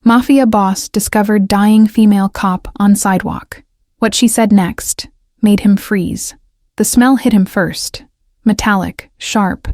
Mafia boss discovered dying female cop on sidewalk. What she said next made him freeze. The smell hit him first. Metallic, sharp,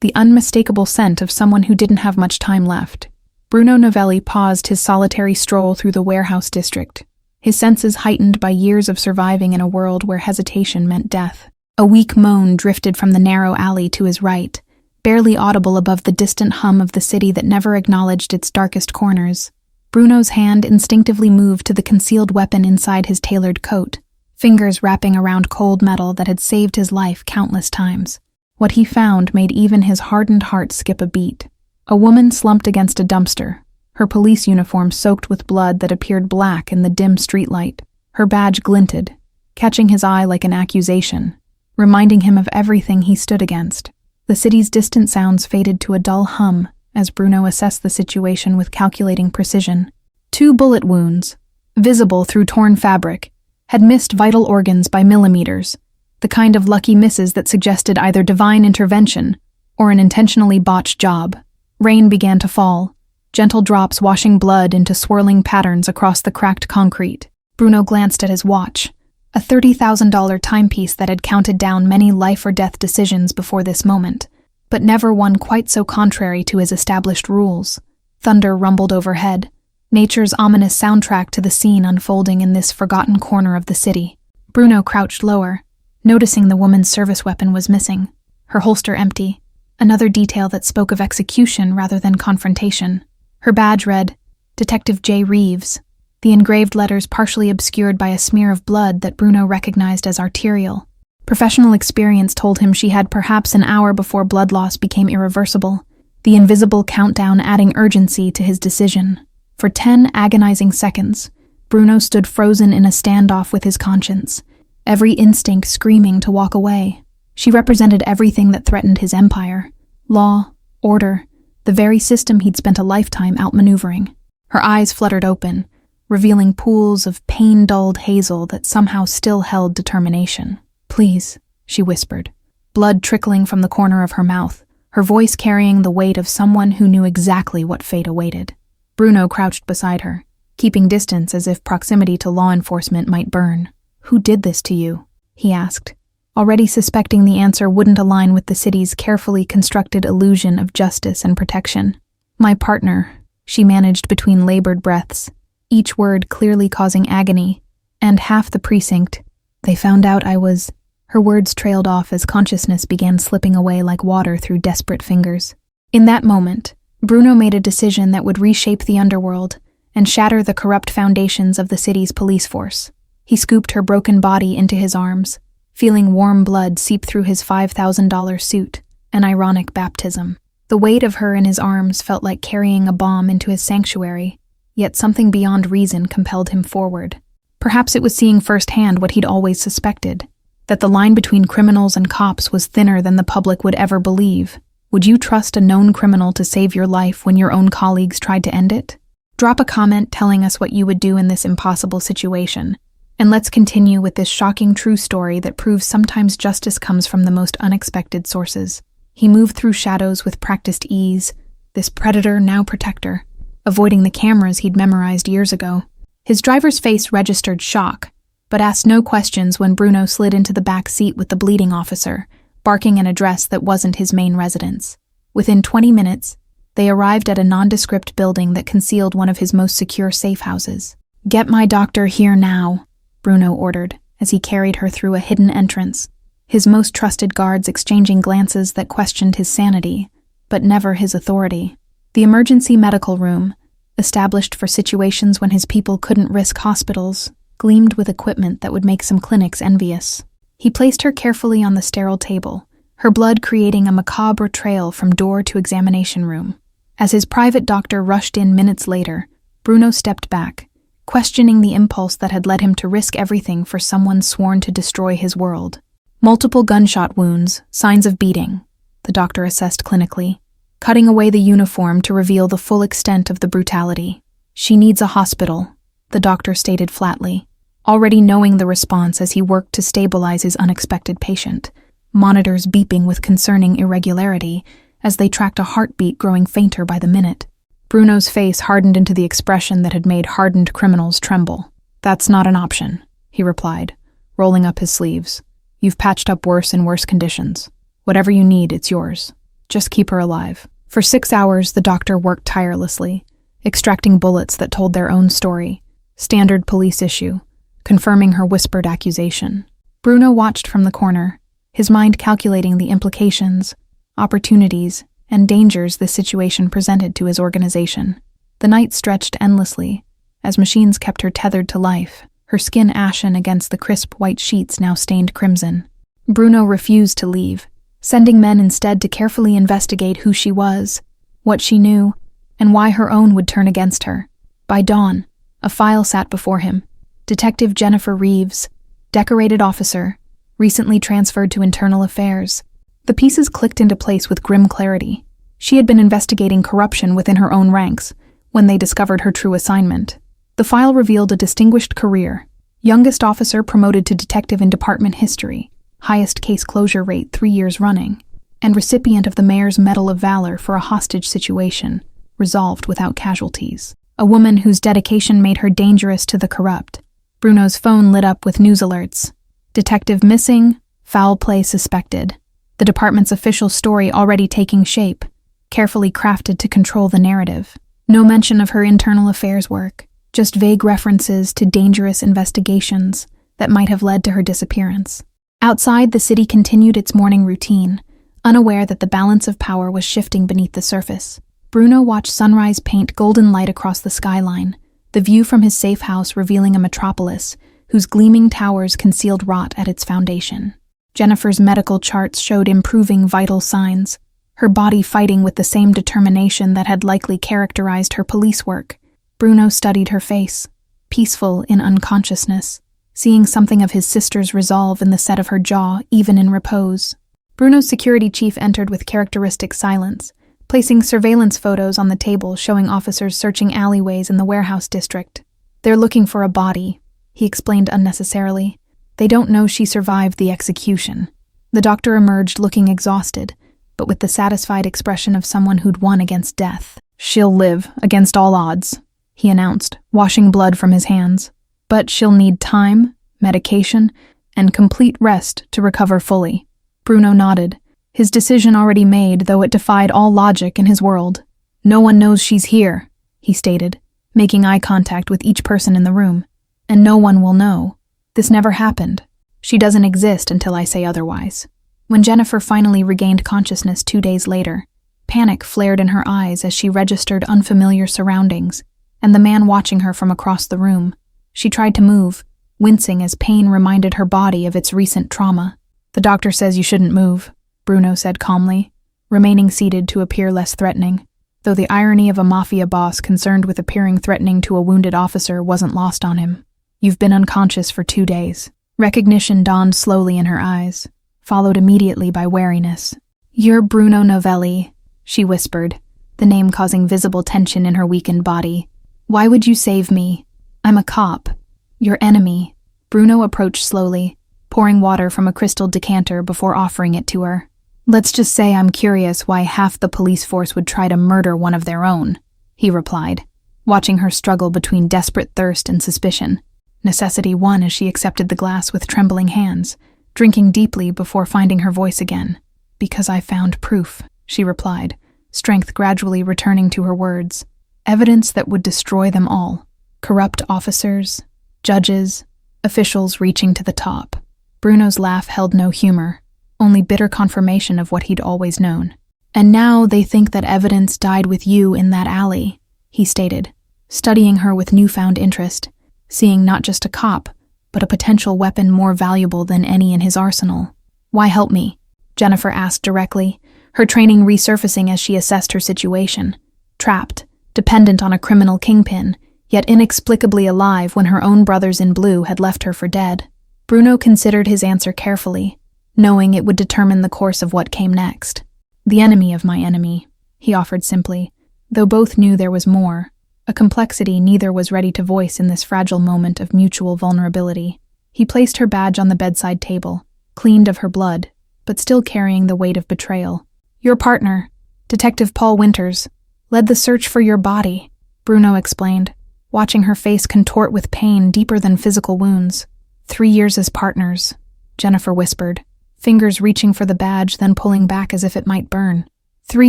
the unmistakable scent of someone who didn't have much time left. Bruno Novelli paused his solitary stroll through the warehouse district, his senses heightened by years of surviving in a world where hesitation meant death. A weak moan drifted from the narrow alley to his right, barely audible above the distant hum of the city that never acknowledged its darkest corners. Bruno's hand instinctively moved to the concealed weapon inside his tailored coat, fingers wrapping around cold metal that had saved his life countless times. What he found made even his hardened heart skip a beat. A woman slumped against a dumpster, her police uniform soaked with blood that appeared black in the dim streetlight. Her badge glinted, catching his eye like an accusation, reminding him of everything he stood against. The city's distant sounds faded to a dull hum as Bruno assessed the situation with calculating precision. 2 bullet wounds, visible through torn fabric, had missed vital organs by millimeters, the kind of lucky misses that suggested either divine intervention or an intentionally botched job. Rain began to fall, gentle drops washing blood into swirling patterns across the cracked concrete. Bruno glanced at his watch, a $30,000 timepiece that had counted down many life-or-death decisions before this moment, but never one quite so contrary to his established rules. Thunder rumbled overhead, nature's ominous soundtrack to the scene unfolding in this forgotten corner of the city. Bruno crouched lower, noticing the woman's service weapon was missing, her holster empty, another detail that spoke of execution rather than confrontation. Her badge read, Detective J. Reeves, the engraved letters partially obscured by a smear of blood that Bruno recognized as arterial. Professional experience told him she had perhaps an hour before blood loss became irreversible, the invisible countdown adding urgency to his decision. For 10 agonizing seconds, Bruno stood frozen in a standoff with his conscience, every instinct screaming to walk away. She represented everything that threatened his empire: law, order, the very system he'd spent a lifetime outmaneuvering. Her eyes fluttered open, revealing pools of pain-dulled hazel that somehow still held determination. "Please," she whispered, blood trickling from the corner of her mouth, her voice carrying the weight of someone who knew exactly what fate awaited. Bruno crouched beside her, keeping distance as if proximity to law enforcement might burn. "Who did this to you?" he asked, already suspecting the answer wouldn't align with the city's carefully constructed illusion of justice and protection. "My partner," she managed between labored breaths, each word clearly causing agony, "and half the precinct. They found out I was—" Her words trailed off as consciousness began slipping away like water through desperate fingers. In that moment, Bruno made a decision that would reshape the underworld and shatter the corrupt foundations of the city's police force. He scooped her broken body into his arms, feeling warm blood seep through his $5,000 suit, an ironic baptism. The weight of her in his arms felt like carrying a bomb into his sanctuary, yet something beyond reason compelled him forward. Perhaps it was seeing firsthand what he'd always suspected, that the line between criminals and cops was thinner than the public would ever believe. Would you trust a known criminal to save your life when your own colleagues tried to end it? Drop a comment telling us what you would do in this impossible situation, and let's continue with this shocking true story that proves sometimes justice comes from the most unexpected sources. He moved through shadows with practiced ease, this predator now protector, avoiding the cameras he'd memorized years ago. His driver's face registered shock, but asked no questions when Bruno slid into the back seat with the bleeding officer, barking an address that wasn't his main residence. Within 20 minutes, they arrived at a nondescript building that concealed one of his most secure safe houses. "Get my doctor here now," Bruno ordered, as he carried her through a hidden entrance, his most trusted guards exchanging glances that questioned his sanity, but never his authority. The emergency medical room, established for situations when his people couldn't risk hospitals, gleamed with equipment that would make some clinics envious. He placed her carefully on the sterile table, her blood creating a macabre trail from door to examination room. As his private doctor rushed in minutes later, Bruno stepped back, questioning the impulse that had led him to risk everything for someone sworn to destroy his world. "Multiple gunshot wounds, signs of beating," the doctor assessed clinically, cutting away the uniform to reveal the full extent of the brutality. "She needs a hospital," the doctor stated flatly, already knowing the response as he worked to stabilize his unexpected patient, monitors beeping with concerning irregularity as they tracked a heartbeat growing fainter by the minute. Bruno's face hardened into the expression that had made hardened criminals tremble. "That's not an option," he replied, rolling up his sleeves. "You've patched up worse in worse conditions. Whatever you need, it's yours. Just keep her alive." For 6 hours, the doctor worked tirelessly, extracting bullets that told their own story, standard police issue, confirming her whispered accusation. Bruno watched from the corner, his mind calculating the implications, opportunities, and dangers this situation presented to his organization. The night stretched endlessly, as machines kept her tethered to life, her skin ashen against the crisp white sheets now stained crimson. Bruno refused to leave, sending men instead to carefully investigate who she was, what she knew, and why her own would turn against her. By dawn, a file sat before him. Detective Jennifer Reeves, decorated officer, recently transferred to Internal Affairs. The pieces clicked into place with grim clarity. She had been investigating corruption within her own ranks when they discovered her true assignment. The file revealed a distinguished career. Youngest officer promoted to detective in department history, highest case closure rate 3 years running, and recipient of the Mayor's Medal of Valor for a hostage situation, resolved without casualties. A woman whose dedication made her dangerous to the corrupt. Bruno's phone lit up with news alerts. Detective missing, foul play suspected. The department's official story already taking shape, carefully crafted to control the narrative. No mention of her internal affairs work, just vague references to dangerous investigations that might have led to her disappearance. Outside, the city continued its morning routine, unaware that the balance of power was shifting beneath the surface. Bruno watched sunrise paint golden light across the skyline, the view from his safe house revealing a metropolis whose gleaming towers concealed rot at its foundation. Jennifer's medical charts showed improving vital signs, her body fighting with the same determination that had likely characterized her police work. Bruno studied her face, peaceful in unconsciousness, seeing something of his sister's resolve in the set of her jaw, even in repose. Bruno's security chief entered with characteristic silence, placing surveillance photos on the table showing officers searching alleyways in the warehouse district. "They're looking for a body," he explained unnecessarily. "They don't know she survived the execution." The doctor emerged looking exhausted, but with the satisfied expression of someone who'd won against death. "She'll live, against all odds," he announced, washing blood from his hands. "But she'll need time, medication, and complete rest to recover fully." Bruno nodded, his decision already made, though it defied all logic in his world. "No one knows she's here," he stated, making eye contact with each person in the room. "And no one will know. This never happened. She doesn't exist until I say otherwise." When Jennifer finally regained consciousness 2 days later, panic flared in her eyes as she registered unfamiliar surroundings and the man watching her from across the room. She tried to move, wincing as pain reminded her body of its recent trauma. "The doctor says you shouldn't move," Bruno said calmly, remaining seated to appear less threatening, though the irony of a mafia boss concerned with appearing threatening to a wounded officer wasn't lost on him. "You've been unconscious for 2 days. Recognition dawned slowly in her eyes, followed immediately by wariness. "You're Bruno Novelli," she whispered, the name causing visible tension in her weakened body. "Why would you save me? I'm a cop. Your enemy." Bruno approached slowly, pouring water from a crystal decanter before offering it to her. "Let's just say I'm curious why half the police force would try to murder one of their own," he replied, watching her struggle between desperate thirst and suspicion. Necessity won as she accepted the glass with trembling hands, drinking deeply before finding her voice again. "Because I found proof," she replied, strength gradually returning to her words. "Evidence that would destroy them all. Corrupt officers, judges, officials reaching to the top." Bruno's laugh held no humor, only bitter confirmation of what he'd always known. "And now they think that evidence died with you in that alley," he stated, studying her with newfound interest, seeing not just a cop, but a potential weapon more valuable than any in his arsenal. "Why help me?" Jennifer asked directly, her training resurfacing as she assessed her situation. Trapped, dependent on a criminal kingpin, yet inexplicably alive when her own brothers in blue had left her for dead. Bruno considered his answer carefully, knowing it would determine the course of what came next. "The enemy of my enemy," he offered simply, though both knew there was more, a complexity neither was ready to voice in this fragile moment of mutual vulnerability. He placed her badge on the bedside table, cleaned of her blood, but still carrying the weight of betrayal. "Your partner, Detective Paul Winters," led the search for your body, Bruno explained, watching her face contort with pain deeper than physical wounds. 3 years as partners, Jennifer whispered, fingers reaching for the badge then pulling back as if it might burn. 3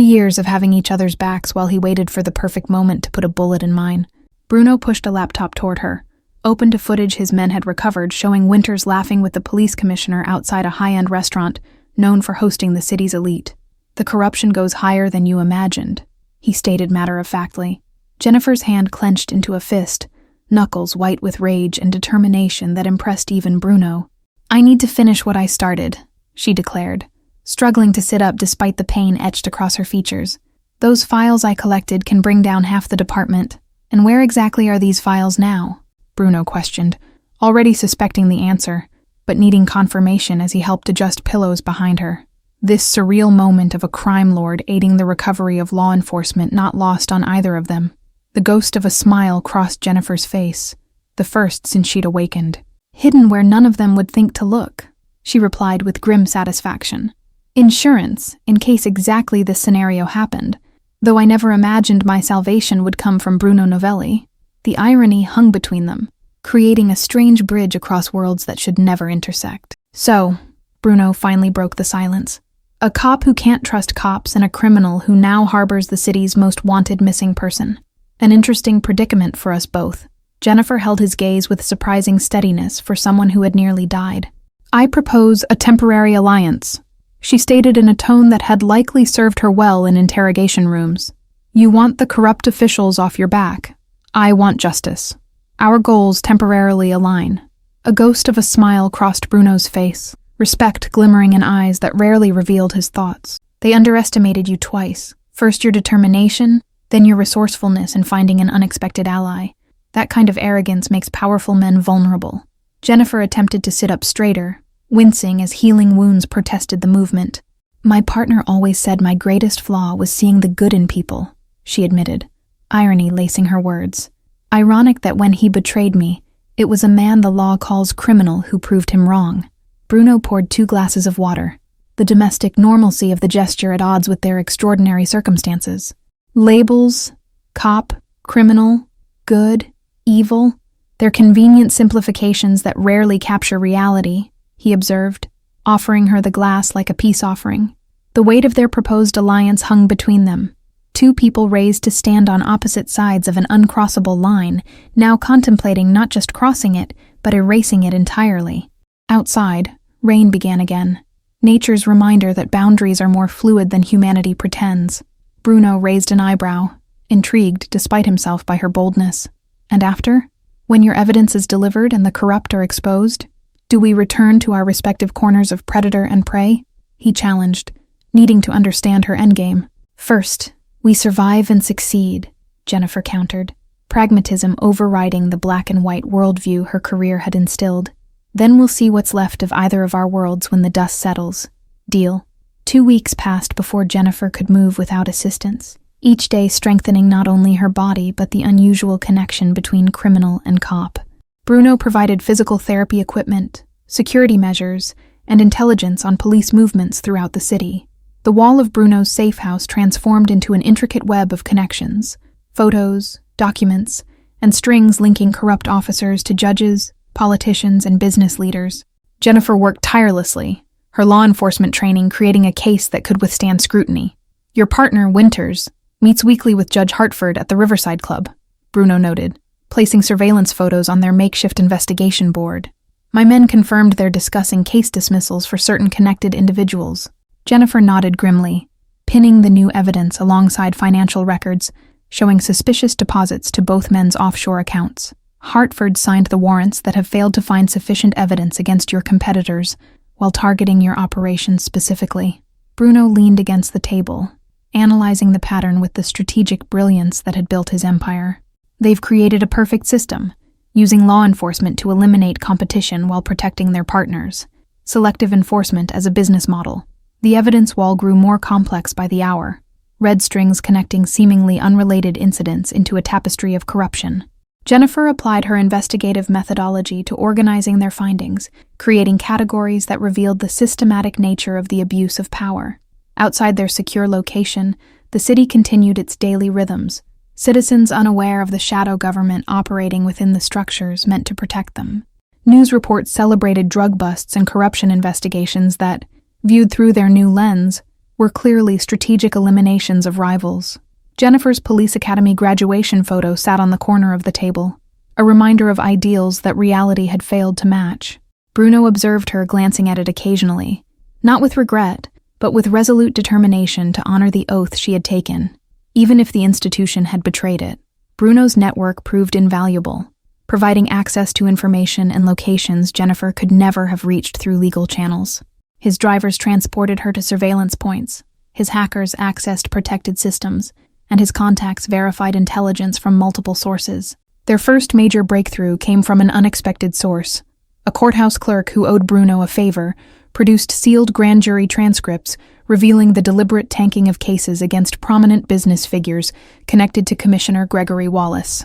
years of having each other's backs while he waited for the perfect moment to put a bullet in mine. Bruno pushed a laptop toward her, open to footage his men had recovered showing Winters laughing with the police commissioner outside a high-end restaurant known for hosting the city's elite. The corruption goes higher than you imagined, he stated matter-of-factly. Jennifer's hand clenched into a fist, knuckles white with rage and determination that impressed even Bruno. I need to finish what I started, she declared, struggling to sit up despite the pain etched across her features. Those files I collected can bring down half the department. And where exactly are these files now? Bruno questioned, already suspecting the answer, but needing confirmation as he helped adjust pillows behind her. This surreal moment of a crime lord aiding the recovery of law enforcement not lost on either of them. The ghost of a smile crossed Jennifer's face, the first since she'd awakened. Hidden where none of them would think to look, she replied with grim satisfaction. Insurance, in case exactly this scenario happened, though I never imagined my salvation would come from Bruno Novelli. The irony hung between them, creating a strange bridge across worlds that should never intersect. So, Bruno finally broke the silence. A cop who can't trust cops and a criminal who now harbors the city's most wanted missing person. An interesting predicament for us both. Jennifer held his gaze with surprising steadiness for someone who had nearly died. I propose a temporary alliance, she stated in a tone that had likely served her well in interrogation rooms. You want the corrupt officials off your back. I want justice. Our goals temporarily align. A ghost of a smile crossed Bruno's face, respect glimmering in eyes that rarely revealed his thoughts. They underestimated you twice. First your determination, then your resourcefulness in finding an unexpected ally. That kind of arrogance makes powerful men vulnerable. Jennifer attempted to sit up straighter, wincing as healing wounds protested the movement. My partner always said my greatest flaw was seeing the good in people, she admitted, irony lacing her words. Ironic that when he betrayed me, it was a man the law calls criminal who proved him wrong. Bruno poured 2 glasses of water, the domestic normalcy of the gesture at odds with their extraordinary circumstances. Labels, cop, criminal, good, evil, they're convenient simplifications that rarely capture reality, he observed, offering her the glass like a peace offering. The weight of their proposed alliance hung between them. 2 people raised to stand on opposite sides of an uncrossable line, now contemplating not just crossing it, but erasing it entirely. Outside, rain began again. Nature's reminder that boundaries are more fluid than humanity pretends. Bruno raised an eyebrow, intrigued despite himself by her boldness. And after? When your evidence is delivered and the corrupt are exposed? Do we return to our respective corners of predator and prey? He challenged, needing to understand her endgame. First, we survive and succeed, Jennifer countered, pragmatism overriding the black and white worldview her career had instilled. Then we'll see what's left of either of our worlds when the dust settles. Deal. 2 weeks passed before Jennifer could move without assistance, each day strengthening not only her body but the unusual connection between criminal and cop. Bruno provided physical therapy equipment, security measures, and intelligence on police movements throughout the city. The wall of Bruno's safe house transformed into an intricate web of connections, photos, documents, and strings linking corrupt officers to judges, politicians, and business leaders. Jennifer worked tirelessly, her law enforcement training creating a case that could withstand scrutiny. Your partner, Winters, meets weekly with Judge Hartford at the Riverside Club, Bruno noted, placing surveillance photos on their makeshift investigation board. My men confirmed they're discussing case dismissals for certain connected individuals. Jennifer nodded grimly, pinning the new evidence alongside financial records showing suspicious deposits to both men's offshore accounts. Hartford signed the warrants that have failed to find sufficient evidence against your competitors while targeting your operations specifically. Bruno leaned against the table, analyzing the pattern with the strategic brilliance that had built his empire. They've created a perfect system, using law enforcement to eliminate competition while protecting their partners. Selective enforcement as a business model. The evidence wall grew more complex by the hour, red strings connecting seemingly unrelated incidents into a tapestry of corruption. Jennifer applied her investigative methodology to organizing their findings, creating categories that revealed the systematic nature of the abuse of power. Outside their secure location, the city continued its daily rhythms, citizens unaware of the shadow government operating within the structures meant to protect them. News reports celebrated drug busts and corruption investigations that, viewed through their new lens, were clearly strategic eliminations of rivals. Jennifer's police academy graduation photo sat on the corner of the table, a reminder of ideals that reality had failed to match. Bruno observed her glancing at it occasionally, not with regret, but with resolute determination to honor the oath she had taken, even if the institution had betrayed it. Bruno's network proved invaluable, providing access to information and locations Jennifer could never have reached through legal channels. His drivers transported her to surveillance points, his hackers accessed protected systems, and his contacts verified intelligence from multiple sources. Their first major breakthrough came from an unexpected source. A courthouse clerk who owed Bruno a favor produced sealed grand jury transcripts revealing the deliberate tanking of cases against prominent business figures connected to Commissioner Gregory Wallace.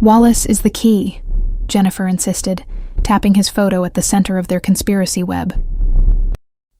"Wallace is the key," Jennifer insisted, tapping his photo at the center of their conspiracy web.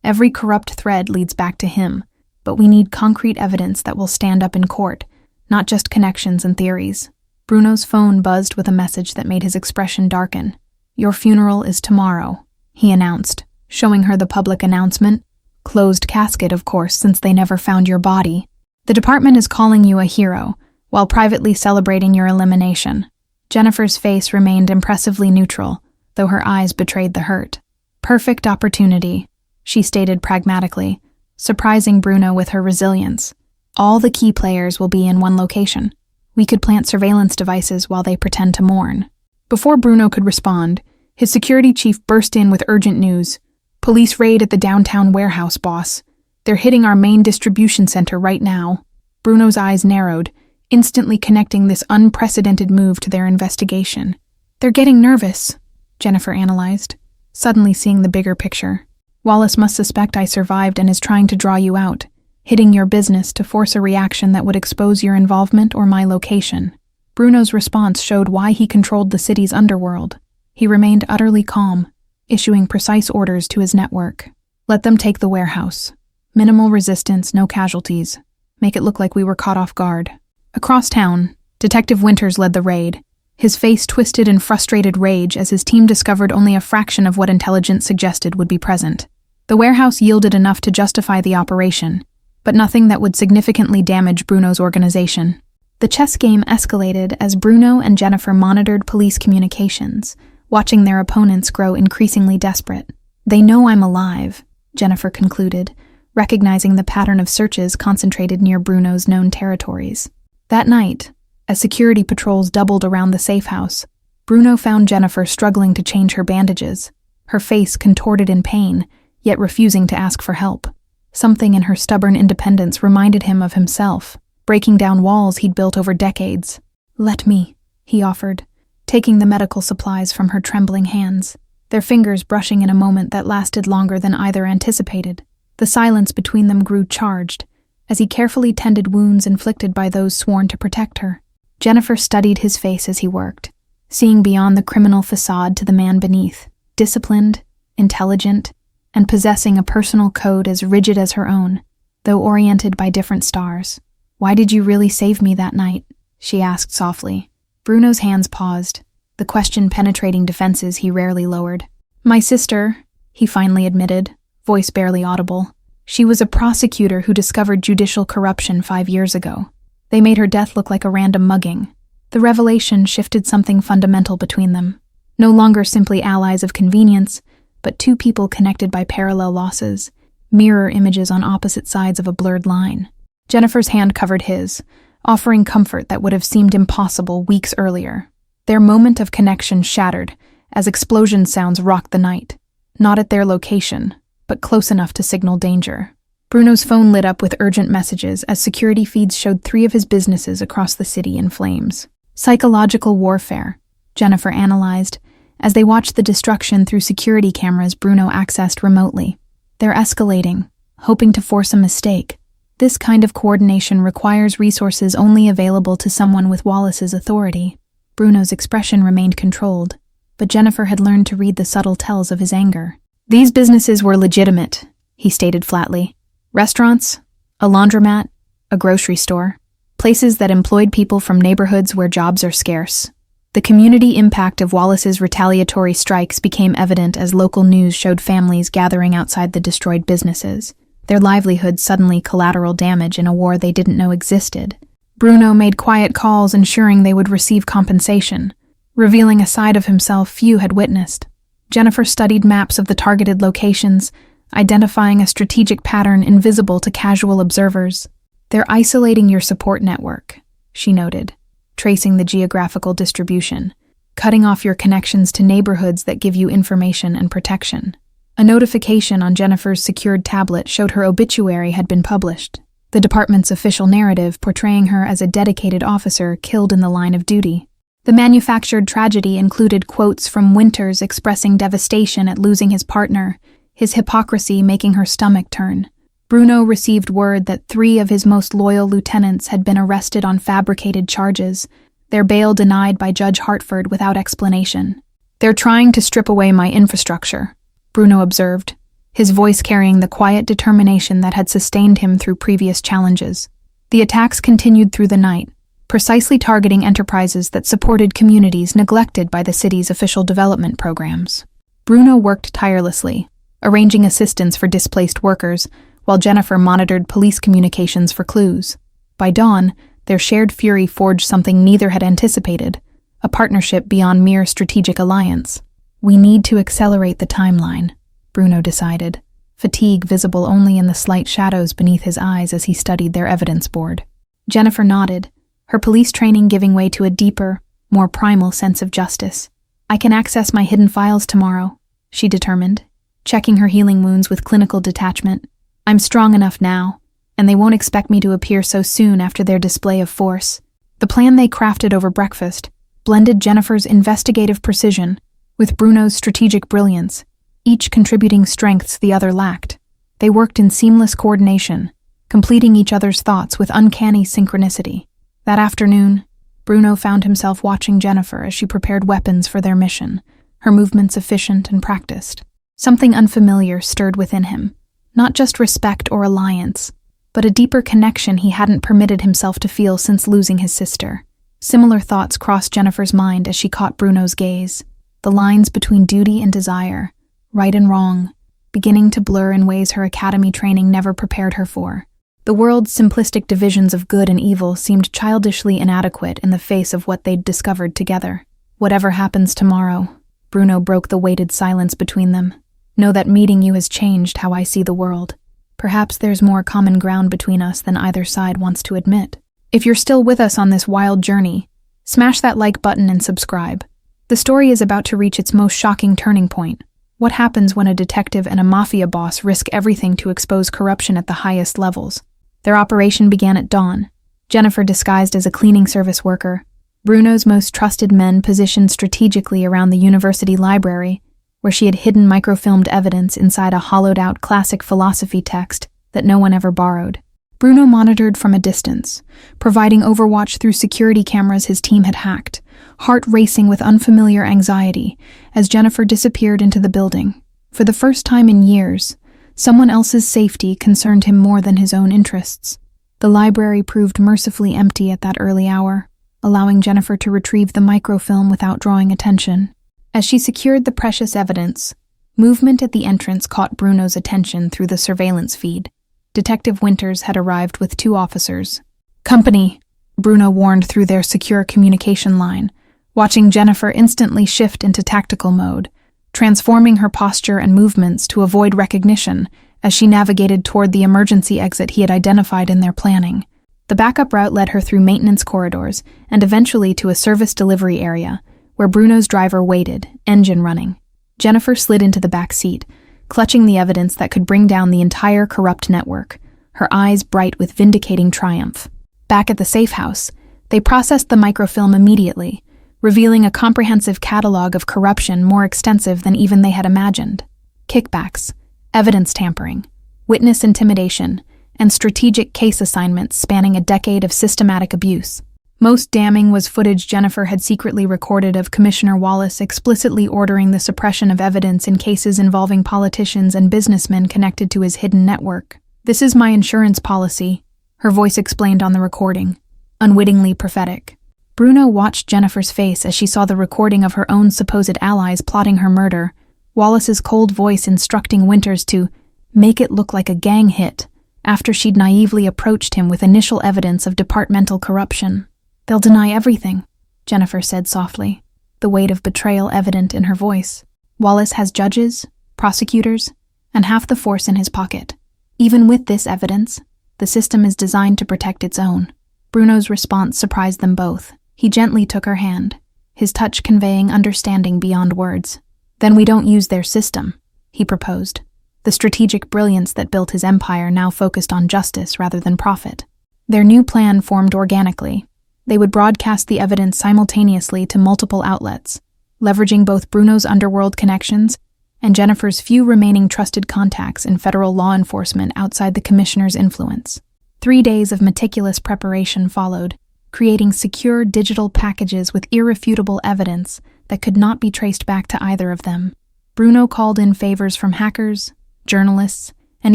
"Every corrupt thread leads back to him, but we need concrete evidence that will stand up in court, not just connections and theories." Bruno's phone buzzed with a message that made his expression darken. "Your funeral is tomorrow," he announced, showing her the public announcement. "Closed casket, of course, since they never found your body. The department is calling you a hero, while privately celebrating your elimination." Jennifer's face remained impressively neutral, though her eyes betrayed the hurt. "Perfect opportunity," she stated pragmatically, surprising Bruno with her resilience. "All the key players will be in one location. We could plant surveillance devices while they pretend to mourn." Before Bruno could respond, his security chief burst in with urgent news. "Police raid at the downtown warehouse, boss. They're hitting our main distribution center right now." Bruno's eyes narrowed, instantly connecting this unprecedented move to their investigation. "They're getting nervous," Jennifer analyzed, suddenly seeing the bigger picture. "Wallace must suspect I survived and is trying to draw you out, hitting your business to force a reaction that would expose your involvement or my location." Bruno's response showed why he controlled the city's underworld. He remained utterly calm, issuing precise orders to his network. "Let them take the warehouse. Minimal resistance, no casualties. Make it look like we were caught off guard." Across town, Detective Winters led the raid, his face twisted in frustrated rage as his team discovered only a fraction of what intelligence suggested would be present. The warehouse yielded enough to justify the operation, but nothing that would significantly damage Bruno's organization. The chess game escalated as Bruno and Jennifer monitored police communications, watching their opponents grow increasingly desperate. "They know I'm alive," Jennifer concluded, recognizing the pattern of searches concentrated near Bruno's known territories. That night, as security patrols doubled around the safe house, Bruno found Jennifer struggling to change her bandages, her face contorted in pain, yet refusing to ask for help. Something in her stubborn independence reminded him of himself, breaking down walls he'd built over decades. "Let me," he offered, taking the medical supplies from her trembling hands, their fingers brushing in a moment that lasted longer than either anticipated. The silence between them grew charged, as he carefully tended wounds inflicted by those sworn to protect her. Jennifer studied his face as he worked, seeing beyond the criminal facade to the man beneath, disciplined, intelligent, and possessing a personal code as rigid as her own, though oriented by different stars. "Why did you really save me that night?" she asked softly. Bruno's hands paused, the question penetrating defenses he rarely lowered. "My sister," he finally admitted, voice barely audible. "She was a prosecutor who discovered judicial corruption 5 years ago. They made her death look like a random mugging." The revelation shifted something fundamental between them. No longer simply allies of convenience, but two people connected by parallel losses, mirror images on opposite sides of a blurred line. Jennifer's hand covered his, offering comfort that would have seemed impossible weeks earlier. Their moment of connection shattered as explosion sounds rocked the night, not at their location, but close enough to signal danger. Bruno's phone lit up with urgent messages as security feeds showed 3 of his businesses across the city in flames. "Psychological warfare," Jennifer analyzed, as they watched the destruction through security cameras Bruno accessed remotely. "They're escalating, hoping to force a mistake. This kind of coordination requires resources only available to someone with Wallace's authority." Bruno's expression remained controlled, but Jennifer had learned to read the subtle tells of his anger. "These businesses were legitimate," he stated flatly. "Restaurants, a laundromat, a grocery store, places that employed people from neighborhoods where jobs are scarce. The community impact of Wallace's retaliatory strikes became evident as local news showed families gathering outside the destroyed businesses, their livelihoods suddenly collateral damage in a war they didn't know existed. Bruno made quiet calls ensuring they would receive compensation, revealing a side of himself few had witnessed. Jennifer studied maps of the targeted locations, identifying a strategic pattern invisible to casual observers. "They're isolating your support network," she noted, tracing the geographical distribution, "cutting off your connections to neighborhoods that give you information and protection." A notification on Jennifer's secured tablet showed her obituary had been published, the department's official narrative portraying her as a dedicated officer killed in the line of duty. The manufactured tragedy included quotes from Winters expressing devastation at losing his partner, his hypocrisy making her stomach turn. Bruno received word that 3 of his most loyal lieutenants had been arrested on fabricated charges, their bail denied by Judge Hartford without explanation. "They're trying to strip away my infrastructure," Bruno observed, his voice carrying the quiet determination that had sustained him through previous challenges. The attacks continued through the night, precisely targeting enterprises that supported communities neglected by the city's official development programs. Bruno worked tirelessly, arranging assistance for displaced workers, while Jennifer monitored police communications for clues. By dawn, their shared fury forged something neither had anticipated, a partnership beyond mere strategic alliance. "We need to accelerate the timeline," Bruno decided, fatigue visible only in the slight shadows beneath his eyes as he studied their evidence board. Jennifer nodded, her police training giving way to a deeper, more primal sense of justice. "I can access my hidden files tomorrow," she determined, checking her healing wounds with clinical detachment. "I'm strong enough now, and they won't expect me to appear so soon after their display of force." The plan they crafted over breakfast blended Jennifer's investigative precision with Bruno's strategic brilliance, each contributing strengths the other lacked. They worked in seamless coordination, completing each other's thoughts with uncanny synchronicity. That afternoon, Bruno found himself watching Jennifer as she prepared weapons for their mission, her movements efficient and practiced. Something unfamiliar stirred within him, not just respect or alliance, but a deeper connection he hadn't permitted himself to feel since losing his sister. Similar thoughts crossed Jennifer's mind as she caught Bruno's gaze, the lines between duty and desire, right and wrong, beginning to blur in ways her academy training never prepared her for. The world's simplistic divisions of good and evil seemed childishly inadequate in the face of what they'd discovered together. "Whatever happens tomorrow," Bruno broke the weighted silence between them, "know that meeting you has changed how I see the world. Perhaps there's more common ground between us than either side wants to admit. If you're still with us on this wild journey, smash that like button and subscribe. The story is about to reach its most shocking turning point. What happens when a detective and a mafia boss risk everything to expose corruption at the highest levels?" Their operation began at dawn. Jennifer disguised as a cleaning service worker, Bruno's most trusted men positioned strategically around the university library, where she had hidden microfilmed evidence inside a hollowed-out classic philosophy text that no one ever borrowed. Bruno monitored from a distance, providing overwatch through security cameras his team had hacked, heart racing with unfamiliar anxiety as Jennifer disappeared into the building. For the first time in years, someone else's safety concerned him more than his own interests. The library proved mercifully empty at that early hour, allowing Jennifer to retrieve the microfilm without drawing attention. As she secured the precious evidence, movement at the entrance caught Bruno's attention through the surveillance feed. Detective Winters had arrived with 2 officers. "Company," Bruno warned through their secure communication line, watching Jennifer instantly shift into tactical mode, transforming her posture and movements to avoid recognition as she navigated toward the emergency exit he had identified in their planning. The backup route led her through maintenance corridors and eventually to a service delivery area, where Bruno's driver waited, engine running. Jennifer slid into the back seat, clutching the evidence that could bring down the entire corrupt network, her eyes bright with vindicating triumph. Back at the safe house, they processed the microfilm immediately, revealing a comprehensive catalog of corruption more extensive than even they had imagined. Kickbacks, evidence tampering, witness intimidation, and strategic case assignments spanning a decade of systematic abuse. Most damning was footage Jennifer had secretly recorded of Commissioner Wallace explicitly ordering the suppression of evidence in cases involving politicians and businessmen connected to his hidden network. "This is my insurance policy," her voice explained on the recording, unwittingly prophetic. Bruno watched Jennifer's face as she saw the recording of her own supposed allies plotting her murder, Wallace's cold voice instructing Winters to make it look like a gang hit after she'd naively approached him with initial evidence of departmental corruption. "They'll deny everything," Jennifer said softly, the weight of betrayal evident in her voice. "Wallace has judges, prosecutors, and half the force in his pocket. Even with this evidence, the system is designed to protect its own." Bruno's response surprised them both. He gently took her hand, his touch conveying understanding beyond words. "Then we don't use their system," he proposed. The strategic brilliance that built his empire now focused on justice rather than profit. Their new plan formed organically. They would broadcast the evidence simultaneously to multiple outlets, leveraging both Bruno's underworld connections and Jennifer's few remaining trusted contacts in federal law enforcement outside the commissioner's influence. 3 days of meticulous preparation followed, creating secure digital packages with irrefutable evidence that could not be traced back to either of them. Bruno called in favors from hackers, journalists, and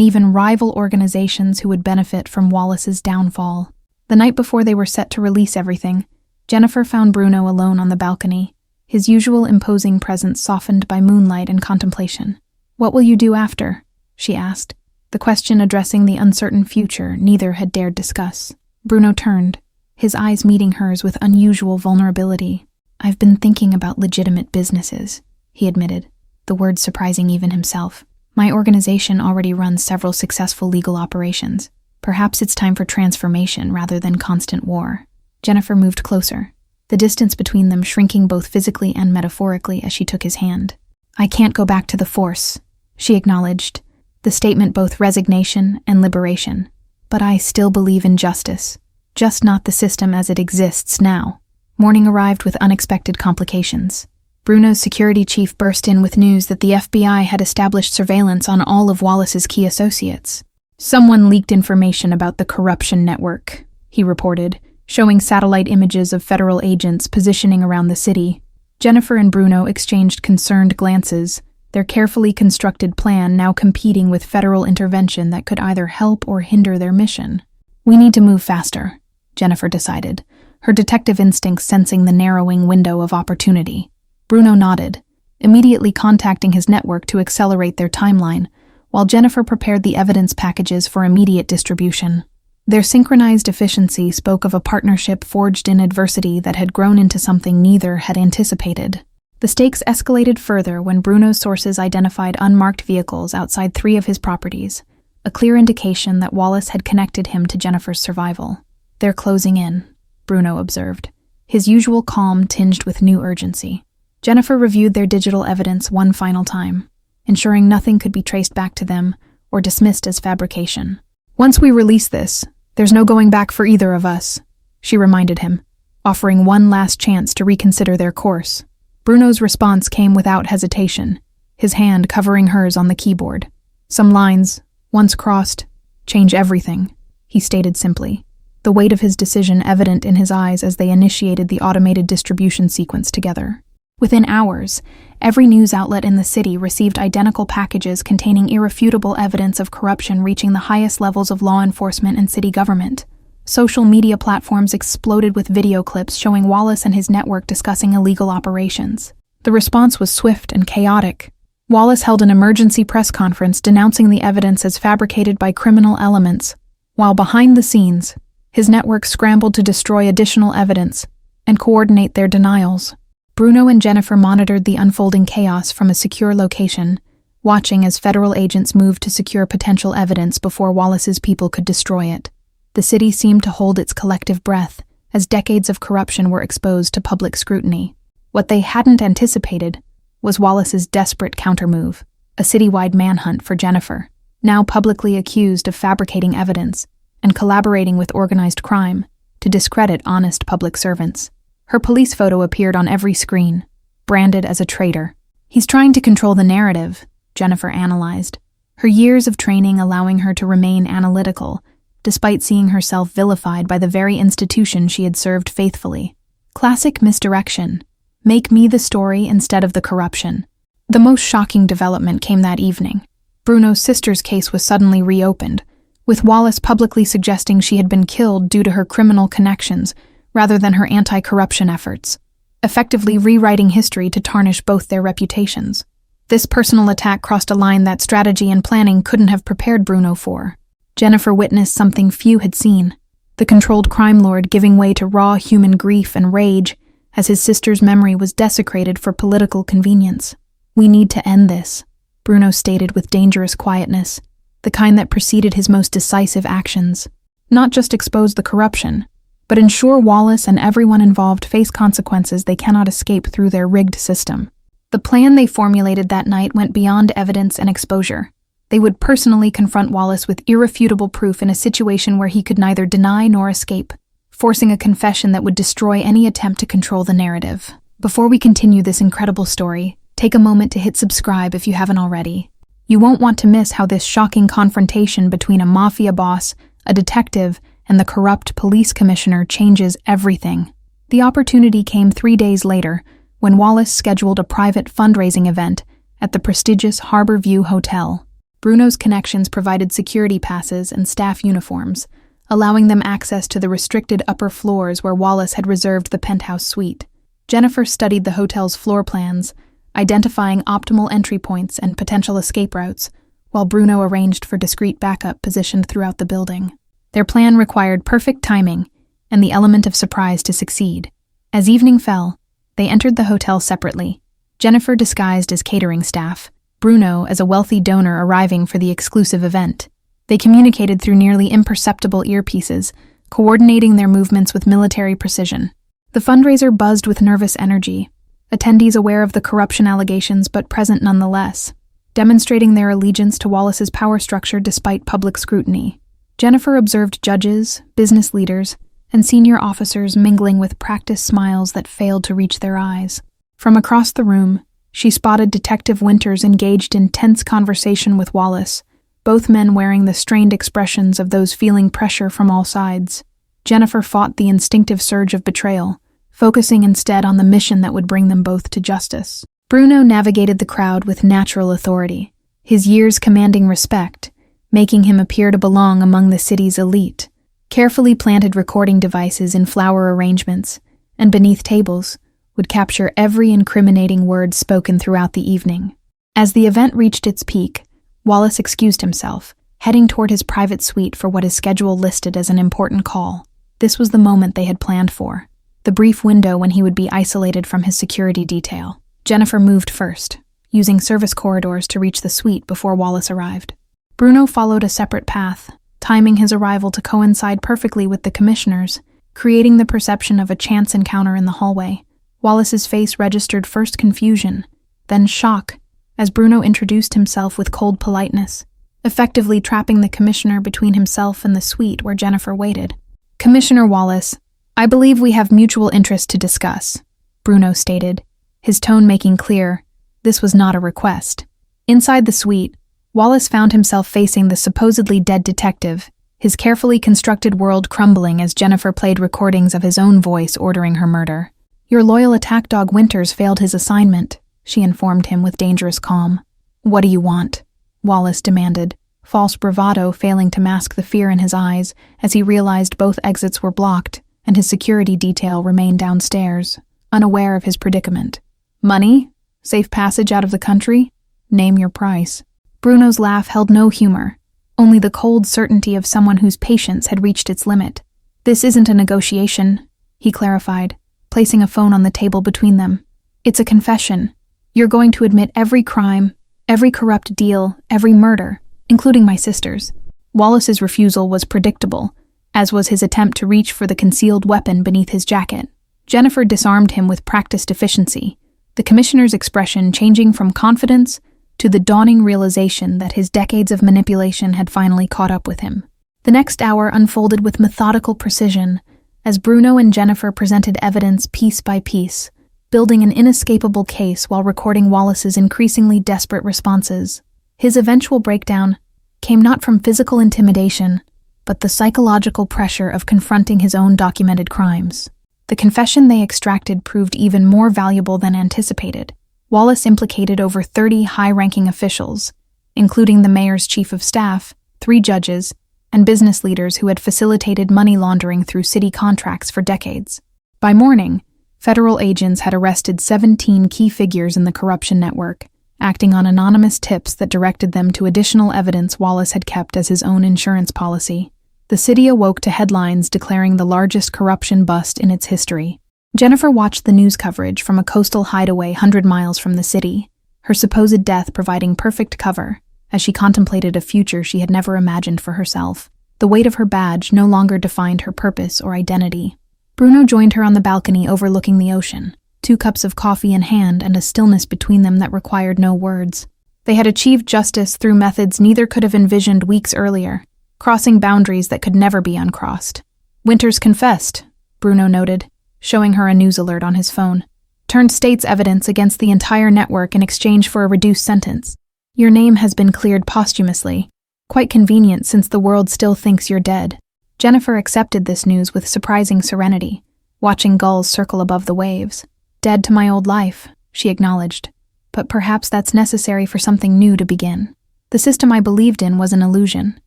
even rival organizations who would benefit from Wallace's downfall. The night before they were set to release everything, Jennifer found Bruno alone on the balcony, his usual imposing presence softened by moonlight and contemplation. "What will you do after?" she asked, the question addressing the uncertain future neither had dared discuss. Bruno turned, his eyes meeting hers with unusual vulnerability. "I've been thinking about legitimate businesses," he admitted, the words surprising even himself. "My organization already runs several successful legal operations. Perhaps it's time for transformation rather than constant war." Jennifer moved closer, the distance between them shrinking both physically and metaphorically as she took his hand. "I can't go back to the force," she acknowledged, the statement both resignation and liberation. "But I still believe in justice, just not the system as it exists now." Morning arrived with unexpected complications. Bruno's security chief burst in with news that the FBI had established surveillance on all of Wallace's key associates. "Someone leaked information about the corruption network," he reported, showing satellite images of federal agents positioning around the city. Jennifer and Bruno exchanged concerned glances, their carefully constructed plan now competing with federal intervention that could either help or hinder their mission. "We need to move faster," Jennifer decided, her detective instincts sensing the narrowing window of opportunity. Bruno nodded, immediately contacting his network to accelerate their timeline, while Jennifer prepared the evidence packages for immediate distribution. Their synchronized efficiency spoke of a partnership forged in adversity that had grown into something neither had anticipated. The stakes escalated further when Bruno's sources identified unmarked vehicles outside 3 of his properties, a clear indication that Wallace had connected him to Jennifer's survival. "They're closing in," Bruno observed, his usual calm tinged with new urgency. Jennifer reviewed their digital evidence one final time, ensuring nothing could be traced back to them or dismissed as fabrication. "Once we release this, there's no going back for either of us," she reminded him, offering one last chance to reconsider their course. Bruno's response came without hesitation, his hand covering hers on the keyboard. "Some lines, once crossed, change everything," he stated simply, the weight of his decision evident in his eyes as they initiated the automated distribution sequence together. Within hours, every news outlet in the city received identical packages containing irrefutable evidence of corruption reaching the highest levels of law enforcement and city government. Social media platforms exploded with video clips showing Wallace and his network discussing illegal operations. The response was swift and chaotic. Wallace held an emergency press conference denouncing the evidence as fabricated by criminal elements, while behind the scenes, his network scrambled to destroy additional evidence and coordinate their denials. Bruno and Jennifer monitored the unfolding chaos from a secure location, watching as federal agents moved to secure potential evidence before Wallace's people could destroy it. The city seemed to hold its collective breath as decades of corruption were exposed to public scrutiny. What they hadn't anticipated was Wallace's desperate countermove, a citywide manhunt for Jennifer, now publicly accused of fabricating evidence and collaborating with organized crime to discredit honest public servants. Her police photo appeared on every screen, branded as a traitor. "He's trying to control the narrative," Jennifer analyzed, her years of training allowing her to remain analytical, despite seeing herself vilified by the very institution she had served faithfully. Classic misdirection. Make me the story instead of the corruption. The most shocking development came that evening. Bruno's sister's case was suddenly reopened, with Wallace publicly suggesting she had been killed due to her criminal connections rather than her anti-corruption efforts, effectively rewriting history to tarnish both their reputations. This personal attack crossed a line that strategy and planning couldn't have prepared Bruno for. Jennifer witnessed something few had seen, the controlled crime lord giving way to raw human grief and rage as his sister's memory was desecrated for political convenience. "We need to end this," Bruno stated with dangerous quietness, the kind that preceded his most decisive actions. Not just expose the corruption, but ensure Wallace and everyone involved face consequences they cannot escape through their rigged system. The plan they formulated that night went beyond evidence and exposure. They would personally confront Wallace with irrefutable proof in a situation where he could neither deny nor escape, forcing a confession that would destroy any attempt to control the narrative. Before we continue this incredible story, take a moment to hit subscribe if you haven't already. You won't want to miss how this shocking confrontation between a mafia boss, a detective, and the corrupt police commissioner changes everything. The opportunity came 3 days later, when Wallace scheduled a private fundraising event at the prestigious Harbor View Hotel. Bruno's connections provided security passes and staff uniforms, allowing them access to the restricted upper floors where Wallace had reserved the penthouse suite. Jennifer studied the hotel's floor plans, identifying optimal entry points and potential escape routes, while Bruno arranged for discreet backup positioned throughout the building. Their plan required perfect timing and the element of surprise to succeed. As evening fell, they entered the hotel separately, Jennifer disguised as catering staff, Bruno as a wealthy donor arriving for the exclusive event. They communicated through nearly imperceptible earpieces, coordinating their movements with military precision. The fundraiser buzzed with nervous energy, attendees aware of the corruption allegations but present nonetheless, demonstrating their allegiance to Wallace's power structure despite public scrutiny. Jennifer observed judges, business leaders, and senior officers mingling with practiced smiles that failed to reach their eyes. From across the room, she spotted Detective Winters engaged in tense conversation with Wallace, both men wearing the strained expressions of those feeling pressure from all sides. Jennifer fought the instinctive surge of betrayal, focusing instead on the mission that would bring them both to justice. Bruno navigated the crowd with natural authority, his years commanding respect, making him appear to belong among the city's elite. Carefully planted recording devices in flower arrangements and beneath tables would capture every incriminating word spoken throughout the evening. As the event reached its peak, Wallace excused himself, heading toward his private suite for what his schedule listed as an important call. This was the moment they had planned for, the brief window when he would be isolated from his security detail. Jennifer moved first, using service corridors to reach the suite before Wallace arrived. Bruno followed a separate path, timing his arrival to coincide perfectly with the commissioner's, creating the perception of a chance encounter in the hallway. Wallace's face registered first confusion, then shock, as Bruno introduced himself with cold politeness, effectively trapping the commissioner between himself and the suite where Jennifer waited. "Commissioner Wallace, I believe we have mutual interest to discuss," Bruno stated, his tone making clear this was not a request. Inside the suite, Wallace found himself facing the supposedly dead detective, his carefully constructed world crumbling as Jennifer played recordings of his own voice ordering her murder. "Your loyal attack dog Winters failed his assignment," she informed him with dangerous calm. "What do you want?" Wallace demanded, false bravado failing to mask the fear in his eyes as he realized both exits were blocked and his security detail remained downstairs, unaware of his predicament. "Money? Safe passage out of the country? Name your price." Bruno's laugh held no humor, only the cold certainty of someone whose patience had reached its limit. "This isn't a negotiation," he clarified, placing a phone on the table between them. "It's a confession. You're going to admit every crime, every corrupt deal, every murder, including my sister's." Wallace's refusal was predictable, as was his attempt to reach for the concealed weapon beneath his jacket. Jennifer disarmed him with practiced efficiency, the commissioner's expression changing from confidence to the dawning realization that his decades of manipulation had finally caught up with him. The next hour unfolded with methodical precision, as Bruno and Jennifer presented evidence piece by piece, building an inescapable case while recording Wallace's increasingly desperate responses. His eventual breakdown came not from physical intimidation, but the psychological pressure of confronting his own documented crimes. The confession they extracted proved even more valuable than anticipated. Wallace implicated over 30 high-ranking officials, including the mayor's chief of staff, 3 judges, and business leaders who had facilitated money laundering through city contracts for decades. By morning, federal agents had arrested 17 key figures in the corruption network, acting on anonymous tips that directed them to additional evidence Wallace had kept as his own insurance policy. The city awoke to headlines declaring the largest corruption bust in its history. Jennifer watched the news coverage from a coastal hideaway 100 miles from the city, her supposed death providing perfect cover as she contemplated a future she had never imagined for herself. The weight of her badge no longer defined her purpose or identity. Bruno joined her on the balcony overlooking the ocean, 2 cups of coffee in hand and a stillness between them that required no words. They had achieved justice through methods neither could have envisioned weeks earlier, crossing boundaries that could never be uncrossed. Winters confessed, Bruno noted, showing her a news alert on his phone. Turned state's evidence against the entire network in exchange for a reduced sentence. Your name has been cleared posthumously. Quite convenient since the world still thinks you're dead. Jennifer accepted this news with surprising serenity, watching gulls circle above the waves. Dead to my old life, she acknowledged. But perhaps that's necessary for something new to begin. The system I believed in was an illusion.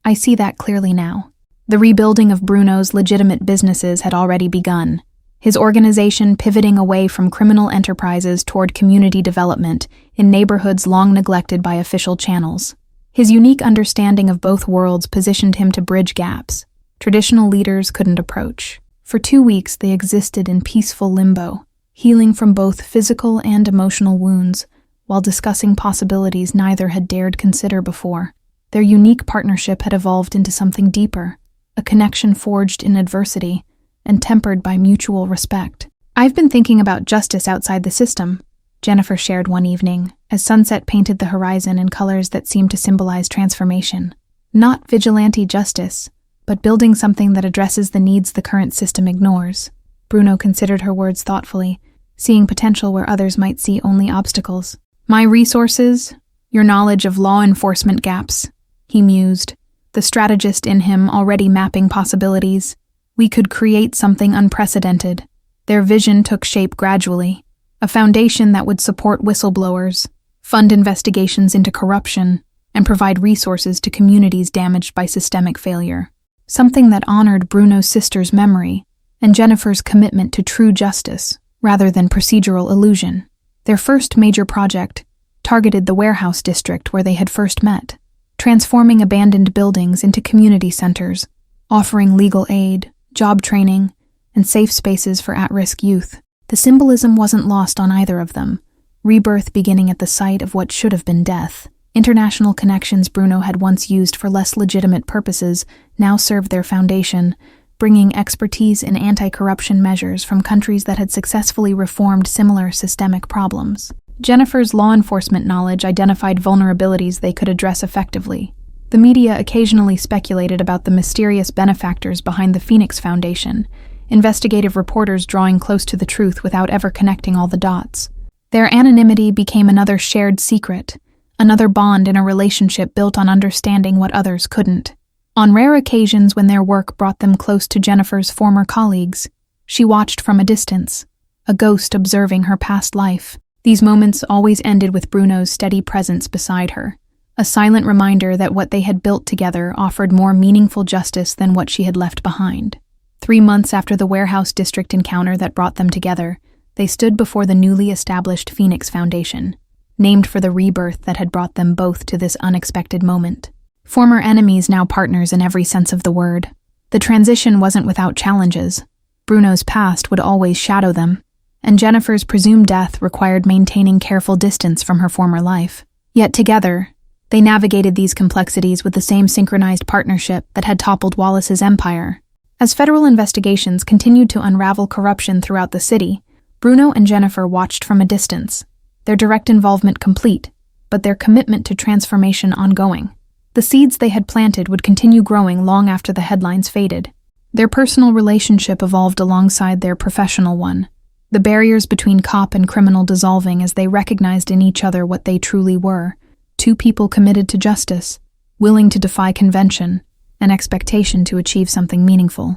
I see that clearly now. The rebuilding of Bruno's legitimate businesses had already begun, his organization pivoting away from criminal enterprises toward community development in neighborhoods long neglected by official channels. His unique understanding of both worlds positioned him to bridge gaps traditional leaders couldn't approach. For 2 weeks, they existed in peaceful limbo, healing from both physical and emotional wounds, while discussing possibilities neither had dared consider before. Their unique partnership had evolved into something deeper, a connection forged in adversity and tempered by mutual respect. I've been thinking about justice outside the system, Jennifer shared one evening, as sunset painted the horizon in colors that seemed to symbolize transformation. Not vigilante justice, but building something that addresses the needs the current system ignores. Bruno considered her words thoughtfully, seeing potential where others might see only obstacles. My resources, your knowledge of law enforcement gaps, he mused, the strategist in him already mapping possibilities. We could create something unprecedented. Their vision took shape gradually, a foundation that would support whistleblowers, fund investigations into corruption, and provide resources to communities damaged by systemic failure. Something that honored Bruno's sister's memory and Jennifer's commitment to true justice rather than procedural illusion. Their first major project targeted the warehouse district where they had first met, transforming abandoned buildings into community centers, offering legal aid, job training, and safe spaces for at-risk youth. The symbolism wasn't lost on either of them, rebirth beginning at the site of what should have been death. International connections Bruno had once used for less legitimate purposes now served their foundation, bringing expertise in anti-corruption measures from countries that had successfully reformed similar systemic problems. Jennifer's law enforcement knowledge identified vulnerabilities they could address effectively. The media occasionally speculated about the mysterious benefactors behind the Phoenix Foundation, investigative reporters drawing close to the truth without ever connecting all the dots. Their anonymity became another shared secret, another bond in a relationship built on understanding what others couldn't. On rare occasions when their work brought them close to Jennifer's former colleagues, she watched from a distance, a ghost observing her past life. These moments always ended with Bruno's steady presence beside her, a silent reminder that what they had built together offered more meaningful justice than what she had left behind. 3 months after the warehouse district encounter that brought them together, they stood before the newly established Phoenix Foundation, named for the rebirth that had brought them both to this unexpected moment. Former enemies, now partners in every sense of the word. The transition wasn't without challenges. Bruno's past would always shadow them, and Jennifer's presumed death required maintaining careful distance from her former life. Yet together, they navigated these complexities with the same synchronized partnership that had toppled Wallace's empire. As federal investigations continued to unravel corruption throughout the city, Bruno and Jennifer watched from a distance, their direct involvement complete, but their commitment to transformation ongoing. The seeds they had planted would continue growing long after the headlines faded. Their personal relationship evolved alongside their professional one, the barriers between cop and criminal dissolving as they recognized in each other what they truly were, 2 people committed to justice, willing to defy convention, and expectation to achieve something meaningful.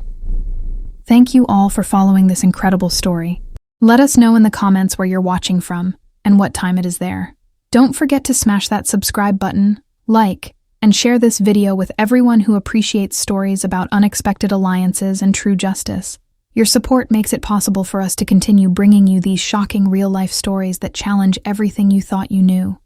Thank you all for following this incredible story. Let us know in the comments where you're watching from and what time it is there. Don't forget to smash that subscribe button, like, and share this video with everyone who appreciates stories about unexpected alliances and true justice. Your support makes it possible for us to continue bringing you these shocking real-life stories that challenge everything you thought you knew.